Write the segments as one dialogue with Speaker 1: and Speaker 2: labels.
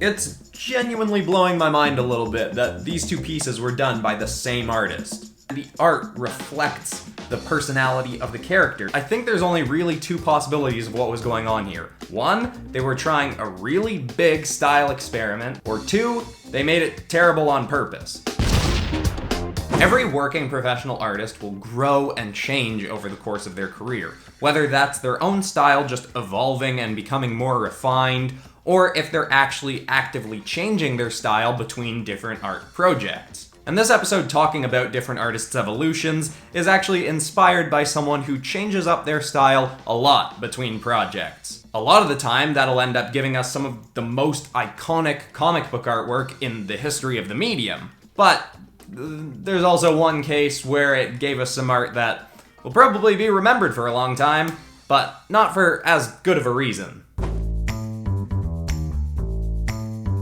Speaker 1: It's genuinely blowing my mind a little bit that these two pieces were done by the same artist. The art reflects the personality of the character. I think there's only really two possibilities of what was going on here. One, they were trying a really big style experiment, or two, they made it terrible on purpose. Every working professional artist will grow and change over the course of their career, whether that's their own style just evolving and becoming more refined, or if they're actually actively changing their style between different art projects. And this episode talking about different artists' evolutions is actually inspired by someone who changes up their style a lot between projects. A lot of the time, that'll end up giving us some of the most iconic comic book artwork in the history of the medium. But there's also one case where it gave us some art that will probably be remembered for a long time, but not for as good of a reason.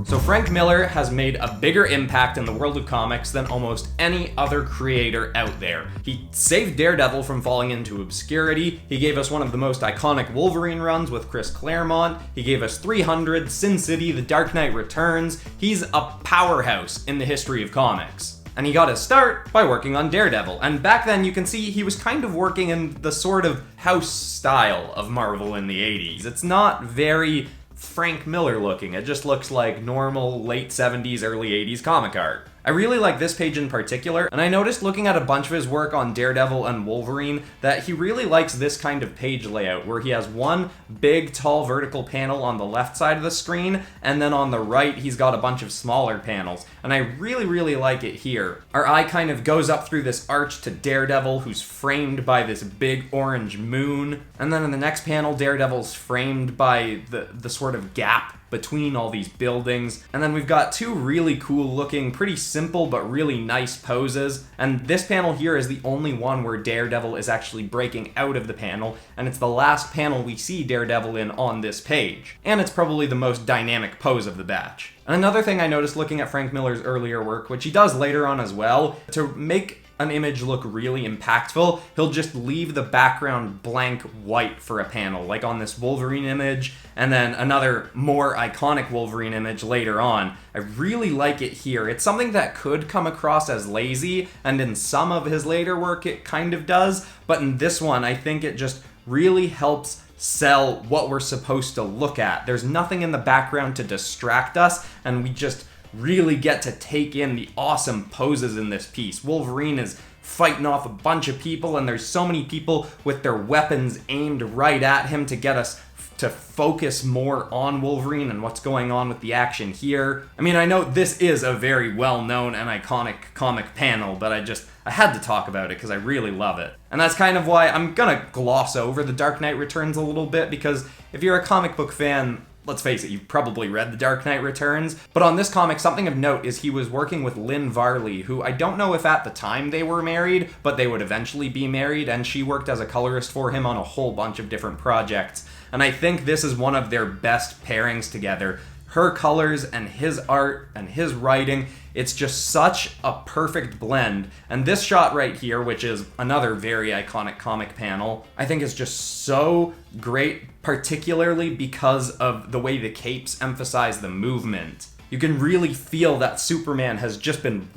Speaker 1: So Frank Miller has made a bigger impact in the world of comics than almost any other creator out there. He saved Daredevil from falling into obscurity, he gave us one of the most iconic Wolverine runs with Chris Claremont, he gave us 300, Sin City, The Dark Knight Returns. He's a powerhouse in the history of comics. And he got his start by working on Daredevil. And back then you can see he was kind of working in the sort of house style of Marvel in the 80s. It's not very Frank Miller looking, it just looks like normal late 70s, early 80s comic art. I really like this page in particular, and I noticed looking at a bunch of his work on Daredevil and Wolverine that he really likes this kind of page layout, where he has one big, tall vertical panel on the left side of the screen, and then on the right he's got a bunch of smaller panels, and I really like it here. Our eye kind of goes up through this arch to Daredevil, who's framed by this big orange moon, and then in the next panel, Daredevil's framed by the sort of gap between all these buildings. And then we've got two really cool looking, pretty simple but really nice poses. And this panel here is the only one where Daredevil is actually breaking out of the panel, and it's the last panel we see Daredevil in on this page. And it's probably the most dynamic pose of the batch. And another thing I noticed looking at Frank Miller's earlier work, which he does later on as well, to make an image look really impactful, he'll just leave the background blank white for a panel, like on this Wolverine image, and then another more iconic Wolverine image later on. I really like it here. It's something that could come across as lazy, and in some of his later work it kind of does, but in this one I think it just really helps sell what we're supposed to look at. There's nothing in the background to distract us, and we just really get to take in the awesome poses in this piece. Wolverine is fighting off a bunch of people, and there's so many people with their weapons aimed right at him to get us to focus more on Wolverine and what's going on with the action here. I mean, I know this is a very well-known and iconic comic panel, but I had to talk about it because I really love it. And that's kind of why I'm gonna gloss over The Dark Knight Returns a little bit, because if you're a comic book fan, let's face it, you've probably read The Dark Knight Returns, but on this comic, something of note is he was working with Lynn Varley, who I don't know if at the time they were married, but they would eventually be married, and she worked as a colorist for him on a whole bunch of different projects. And I think this is one of their best pairings together. Her colors and his art and his writing, it's just such a perfect blend. And this shot right here, which is another very iconic comic panel, I think is just so great, particularly because of the way the capes emphasize the movement. You can really feel that Superman has just been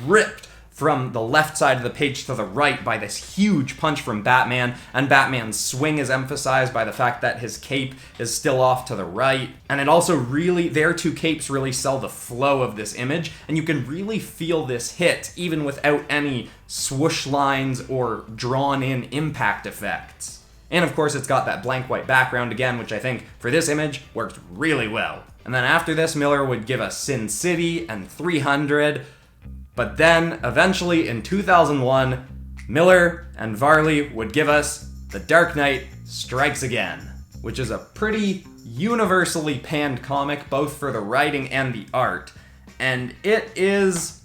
Speaker 1: ripped from the left side of the page to the right by this huge punch from Batman, and Batman's swing is emphasized by the fact that his cape is still off to the right. And it also really, their two capes really sell the flow of this image, and you can really feel this hit even without any swoosh lines or drawn in impact effects. And of course it's got that blank white background again, which I think for this image worked really well. And then after this, Miller would give us Sin City and 300, but then, eventually, in 2001, Miller and Varley would give us The Dark Knight Strikes Again, which is a pretty universally panned comic, both for the writing and the art, and it is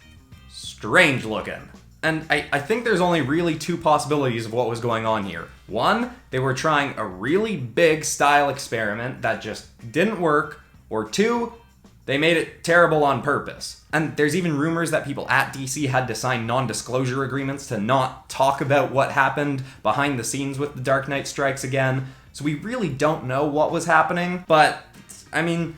Speaker 1: strange looking. And I think there's only really two possibilities of what was going on here. One, they were trying a really big style experiment that just didn't work, or two, they made it terrible on purpose. And there's even rumors that people at DC had to sign non-disclosure agreements to not talk about what happened behind the scenes with The Dark Knight Strikes Again. So we really don't know what was happening, but I mean,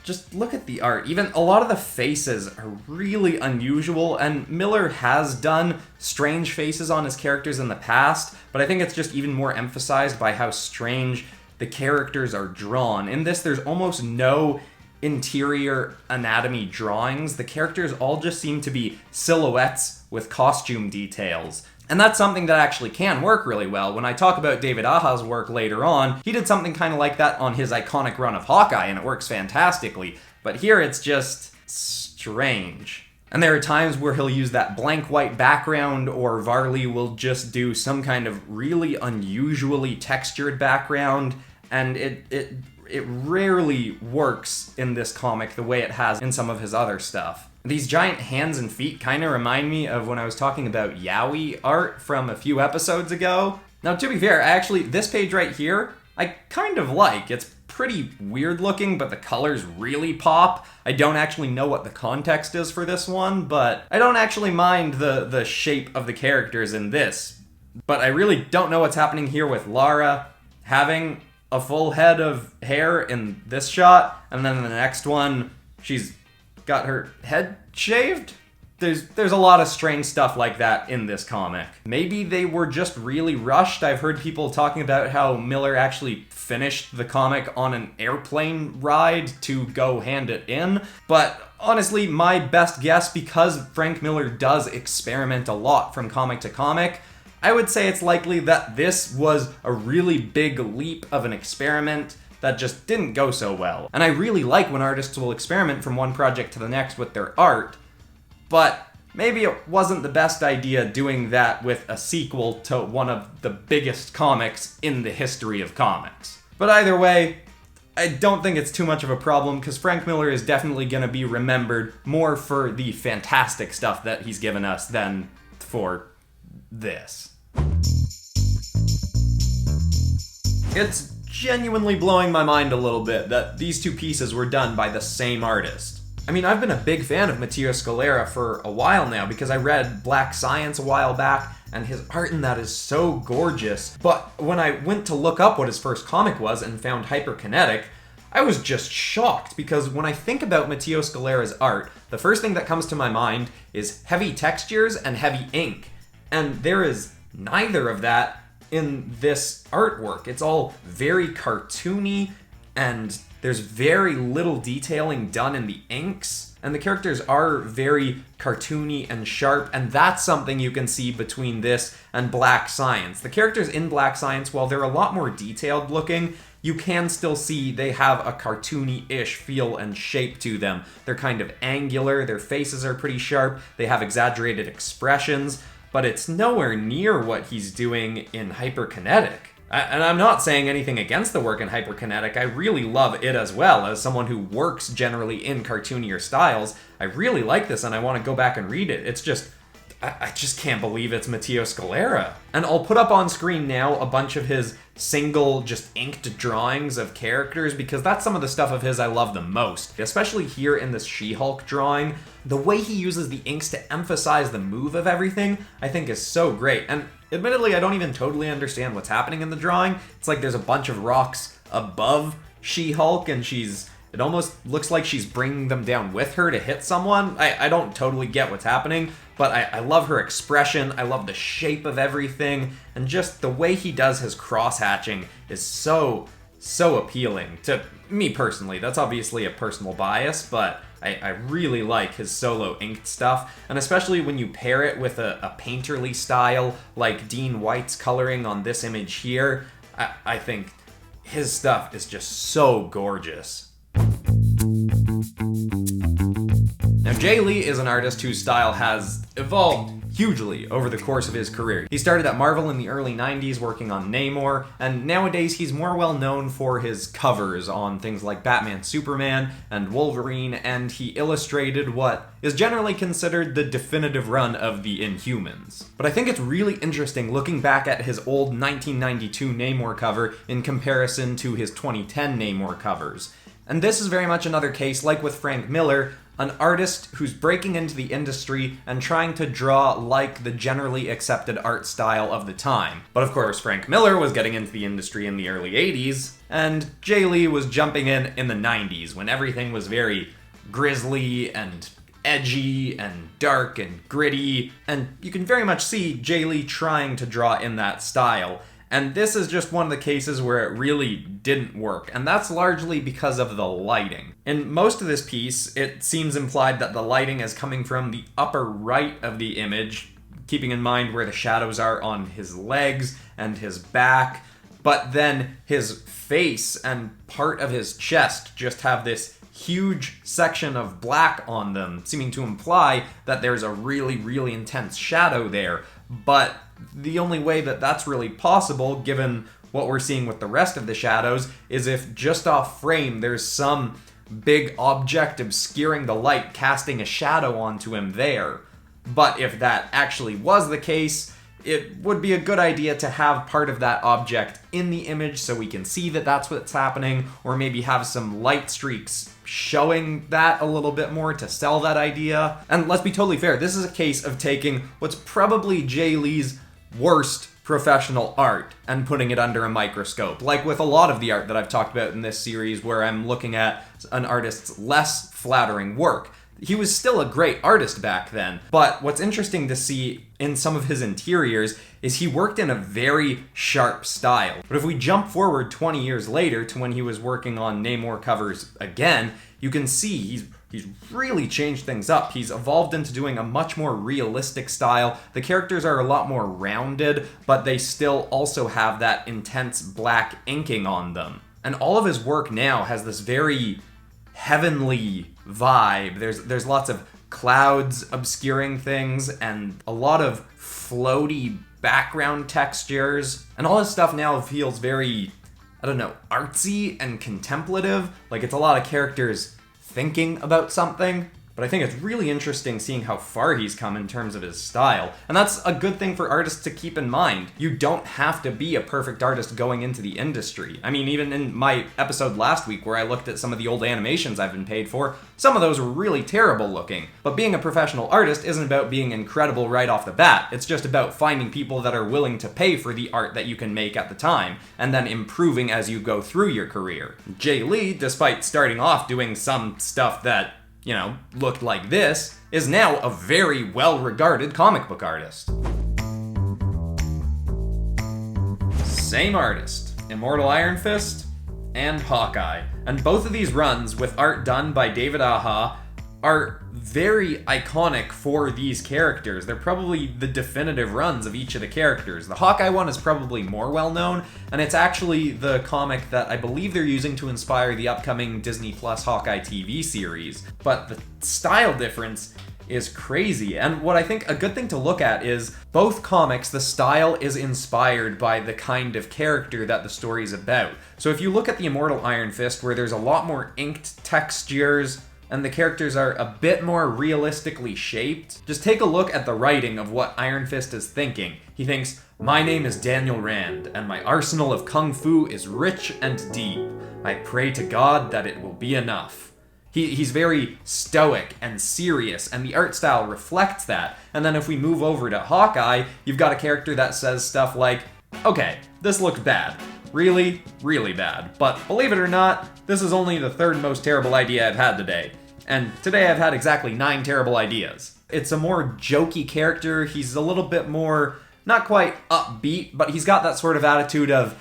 Speaker 1: just look at the art. Even a lot of the faces are really unusual, and Miller has done strange faces on his characters in the past, but I think it's just even more emphasized by how strange the characters are drawn. In this, there's almost no interior anatomy drawings. The characters all just seem to be silhouettes with costume details. And that's something that actually can work really well. When I talk about David Aja's work later on, he did something kind of like that on his iconic run of Hawkeye, and it works fantastically. But here it's just strange. And there are times where he'll use that blank white background, or Varley will just do some kind of really unusually textured background, and it rarely works in this comic the way it has in some of his other stuff. These giant hands and feet kind of remind me of when I was talking about yaoi art from a few episodes ago. Now, to be fair, this page right here, I kind of like. It's pretty weird looking, but the colors really pop. I don't actually know what the context is for this one, but I don't actually mind the shape of the characters in this. But I really don't know what's happening here with Lara having a full head of hair in this shot, and then in the next one, she's got her head shaved? There's a lot of strange stuff like that in this comic. Maybe they were just really rushed. I've heard people talking about how Miller actually finished the comic on an airplane ride to go hand it in, but honestly, my best guess, because Frank Miller does experiment a lot from comic to comic, I would say it's likely that this was a really big leap of an experiment that just didn't go so well. And I really like when artists will experiment from one project to the next with their art, but maybe it wasn't the best idea doing that with a sequel to one of the biggest comics in the history of comics. But either way, I don't think it's too much of a problem, because Frank Miller is definitely going to be remembered more for the fantastic stuff that he's given us than for this. It's genuinely blowing my mind a little bit that these two pieces were done by the same artist. I mean, I've been a big fan of Matteo Scalera for a while now, because I read Black Science a while back, and his art in that is so gorgeous. But when I went to look up what his first comic was and found Hyperkinetic, I was just shocked, because when I think about Matteo Scalera's art, the first thing that comes to my mind is heavy textures and heavy ink. And there is neither of that in this artwork. It's all very cartoony, and there's very little detailing done in the inks, and the characters are very cartoony and sharp, and that's something you can see between this and Black Science. The characters in Black Science, while they're a lot more detailed looking, you can still see they have a cartoony-ish feel and shape to them. They're kind of angular, their faces are pretty sharp, they have exaggerated expressions, but it's nowhere near what he's doing in Hyperkinetic. And I'm not saying anything against the work in Hyperkinetic. I really love it as well. As someone who works generally in cartoonier styles, I really like this and I want to go back and read it. It's just, I just can't believe it's Matteo Scalera. And I'll put up on screen now a bunch of his single, just inked drawings of characters, because that's some of the stuff of his I love the most. Especially here in this She-Hulk drawing. The way he uses the inks to emphasize the move of everything, I think is so great. And admittedly, I don't even totally understand what's happening in the drawing. It's like there's a bunch of rocks above She-Hulk, and it almost looks like she's bringing them down with her to hit someone. I don't totally get what's happening, but I love her expression, I love the shape of everything, and just the way he does his cross-hatching is so appealing to me personally. That's obviously a personal bias, but I really like his solo inked stuff, and especially when you pair it with a painterly style like Dean White's coloring on this image here, I think his stuff is just so gorgeous. Now, Jae Lee is an artist whose style has evolved hugely over the course of his career. He started at Marvel in the early 90s working on Namor, and nowadays he's more well known for his covers on things like Batman, Superman, and Wolverine, and he illustrated what is generally considered the definitive run of the Inhumans. But I think it's really interesting looking back at his old 1992 Namor cover in comparison to his 2010 Namor covers. And this is very much another case, like with Frank Miller, an artist who's breaking into the industry and trying to draw like the generally accepted art style of the time. But of course, Frank Miller was getting into the industry in the early 80s, and Jae Lee was jumping in the 90s, when everything was very grisly and edgy and dark and gritty, and you can very much see Jae Lee trying to draw in that style. And this is just one of the cases where it really didn't work, and that's largely because of the lighting. In most of this piece, it seems implied that the lighting is coming from the upper right of the image, keeping in mind where the shadows are on his legs and his back, but then his face and part of his chest just have this huge section of black on them, seeming to imply that there's a really, really intense shadow there. But the only way that that's really possible, given what we're seeing with the rest of the shadows, is if just off frame there's some big object obscuring the light, casting a shadow onto him there. But if that actually was the case, it would be a good idea to have part of that object in the image so we can see that that's what's happening, or maybe have some light streaks showing that a little bit more to sell that idea. And let's be totally fair, this is a case of taking what's probably Jae Lee's worst professional art and putting it under a microscope, like with a lot of the art that I've talked about in this series, where I'm looking at an artist's less flattering work. He was still a great artist back then, but what's interesting to see in some of his interiors is he worked in a very sharp style. But if we jump forward 20 years later to when he was working on Namor covers again, you can see he's really changed things up. He's evolved into doing a much more realistic style. The characters are a lot more rounded, but they still also have that intense black inking on them. And all of his work now has this very heavenly vibe. There's lots of clouds obscuring things and a lot of floaty background textures. And all this stuff now feels very, I don't know, artsy and contemplative. Like it's a lot of characters thinking about something. But I think it's really interesting seeing how far he's come in terms of his style. And that's a good thing for artists to keep in mind. You don't have to be a perfect artist going into the industry. I mean, even in my episode last week where I looked at some of the old animations I've been paid for, some of those were really terrible looking. But being a professional artist isn't about being incredible right off the bat. It's just about finding people that are willing to pay for the art that you can make at the time, and then improving as you go through your career. Jae Lee, despite starting off doing some stuff that looked like this, is now a very well-regarded comic book artist. Same artist, Immortal Iron Fist and Hawkeye. And both of these runs, with art done by David Aja, are very iconic for these characters. They're probably the definitive runs of each of the characters. The Hawkeye one is probably more well-known, and it's actually the comic that I believe they're using to inspire the upcoming Disney Plus Hawkeye TV series. But the style difference is crazy, and what I think a good thing to look at is both comics, the style is inspired by the kind of character that the story's about. So if you look at the Immortal Iron Fist, where there's a lot more inked textures, and the characters are a bit more realistically shaped, just take a look at the writing of what Iron Fist is thinking. He thinks, "My name is Daniel Rand, and my arsenal of kung fu is rich and deep. I pray to God that it will be enough." He's very stoic and serious, and the art style reflects that. And then if we move over to Hawkeye, you've got a character that says stuff like, "Okay, this looks bad. Really, really bad. But believe it or not, this is only the third most terrible idea I've had today. And today I've had exactly 9 terrible ideas." It's a more jokey character. He's a little bit more, not quite upbeat, but he's got that sort of attitude of,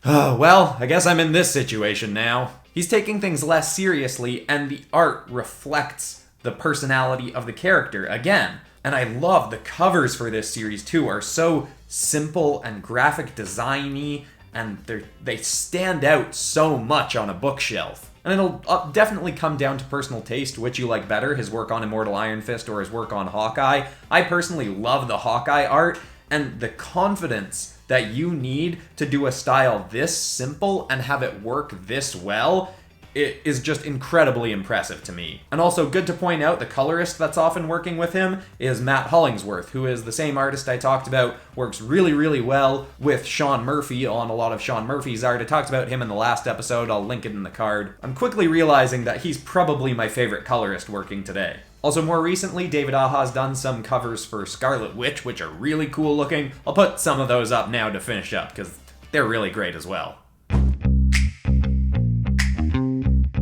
Speaker 1: "Oh, well, I guess I'm in this situation now." He's taking things less seriously, and the art reflects the personality of the character again. And I love the covers for this series too, are so simple and graphic designy, and they stand out so much on a bookshelf. And it'll definitely come down to personal taste, which you like better, his work on Immortal Iron Fist or his work on Hawkeye. I personally love the Hawkeye art, and the confidence that you need to do a style this simple and have it work this well it is just incredibly impressive to me. And also good to point out, the colorist that's often working with him is Matt Hollingsworth, who is the same artist I talked about, works really, really well with Sean Murphy on a lot of Sean Murphy's art. I talked about him in the last episode, I'll link it in the card. I'm quickly realizing that he's probably my favorite colorist working today. Also, more recently, David Aha's done some covers for Scarlet Witch, which are really cool looking. I'll put some of those up now to finish up, because they're really great as well.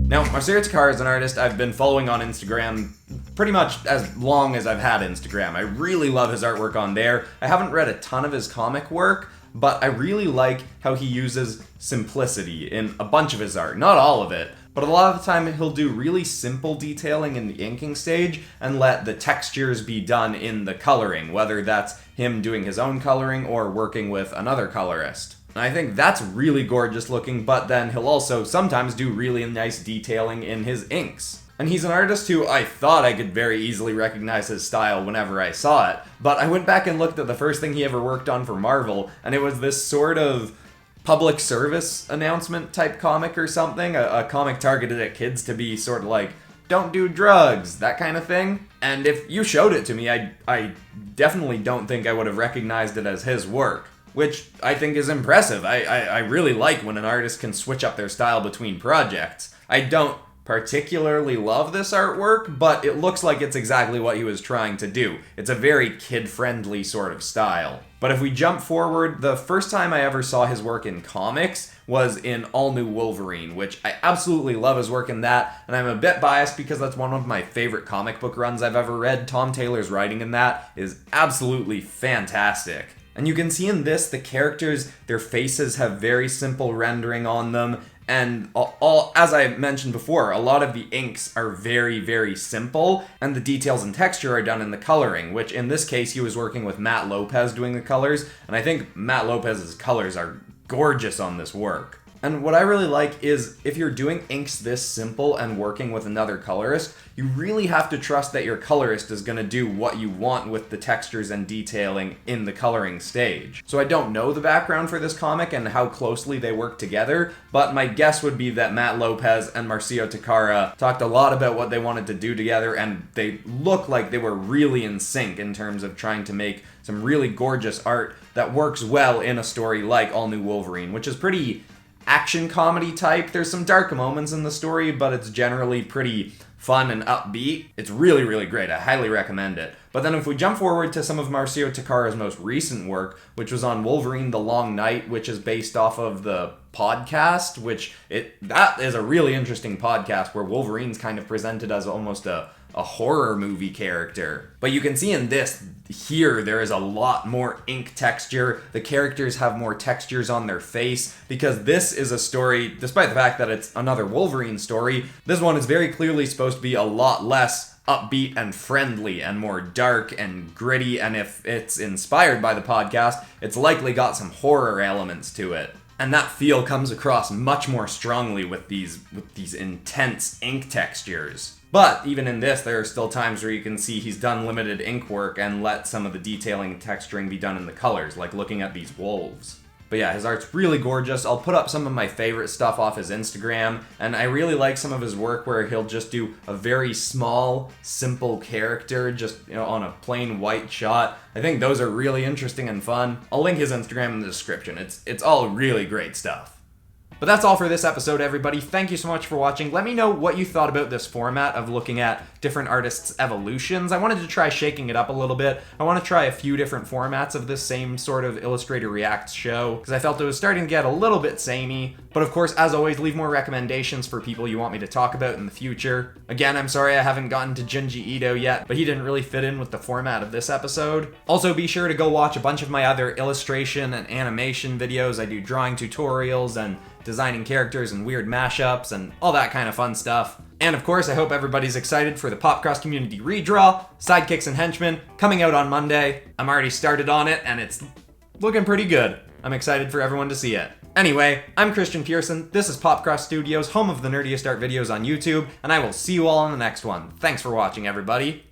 Speaker 1: Now, Marcio Takara is an artist I've been following on Instagram pretty much as long as I've had Instagram. I really love his artwork on there. I haven't read a ton of his comic work, but I really like how he uses simplicity in a bunch of his art. Not all of it, but a lot of the time he'll do really simple detailing in the inking stage and let the textures be done in the coloring, whether that's him doing his own coloring or working with another colorist. And I think that's really gorgeous looking, but then he'll also sometimes do really nice detailing in his inks. And he's an artist who I thought I could very easily recognize his style whenever I saw it, but I went back and looked at the first thing he ever worked on for Marvel, and it was this sort of public service announcement type comic or something, a comic targeted at kids to be sort of like, don't do drugs, that kind of thing. And if you showed it to me, I definitely don't think I would have recognized it as his work, which I think is impressive. I really like when an artist can switch up their style between projects. I don't particularly love this artwork, but it looks like it's exactly what he was trying to do. It's a very kid-friendly sort of style. But if we jump forward, the first time I ever saw his work in comics was in All New Wolverine, which I absolutely love his work in that, and I'm a bit biased because that's one of my favorite comic book runs I've ever read. Tom Taylor's writing in that is absolutely fantastic. And you can see in this, the characters, their faces have very simple rendering on them, and all, as I mentioned before, a lot of the inks are very, very simple, and the details and texture are done in the coloring, which in this case he was working with Matt Lopez doing the colors, and I think Matt Lopez's colors are gorgeous on this work. And what I really like is, if you're doing inks this simple and working with another colorist, you really have to trust that your colorist is going to do what you want with the textures and detailing in the coloring stage. So I don't know the background for this comic and how closely they work together, but my guess would be that Matt Lopez and Marcio Takara talked a lot about what they wanted to do together, and they look like they were really in sync in terms of trying to make some really gorgeous art that works well in a story like All New Wolverine, which is pretty action comedy type. There's some dark moments in the story, but it's generally pretty fun and upbeat. It's really, really great. I highly recommend it. But then if we jump forward to some of Marcio Takara's most recent work, which was on Wolverine The Long Night, which is based off of the podcast, that is a really interesting podcast where Wolverine's kind of presented as almost a horror movie character. But you can see in this, here, there is a lot more ink texture. The characters have more textures on their face, because this is a story, despite the fact that it's another Wolverine story, this one is very clearly supposed to be a lot less upbeat and friendly and more dark and gritty, and if it's inspired by the podcast, it's likely got some horror elements to it. And that feel comes across much more strongly with these intense ink textures. But even in this, there are still times where you can see he's done limited ink work and let some of the detailing and texturing be done in the colors, like looking at these wolves. But yeah, his art's really gorgeous. I'll put up some of my favorite stuff off his Instagram, and I really like some of his work where he'll just do a very small, simple character, just, on a plain white shot. I think those are really interesting and fun. I'll link his Instagram in the description. It's all really great stuff. But that's all for this episode, everybody. Thank you so much for watching. Let me know what you thought about this format of looking at different artists' evolutions. I wanted to try shaking it up a little bit. I want to try a few different formats of this same sort of Illustrator Reacts show, because I felt it was starting to get a little bit samey. But of course, as always, leave more recommendations for people you want me to talk about in the future. Again, I'm sorry I haven't gotten to Junji Ito yet, but he didn't really fit in with the format of this episode. Also, be sure to go watch a bunch of my other illustration and animation videos. I do drawing tutorials and designing characters and weird mashups and all that kind of fun stuff. And of course, I hope everybody's excited for the Popcross Community Redraw, Sidekicks and Henchmen, coming out on Monday. I'm already started on it, and it's looking pretty good. I'm excited for everyone to see it. Anyway, I'm Christian Pearson, this is Popcross Studios, home of the nerdiest art videos on YouTube, and I will see you all on the next one. Thanks for watching, everybody.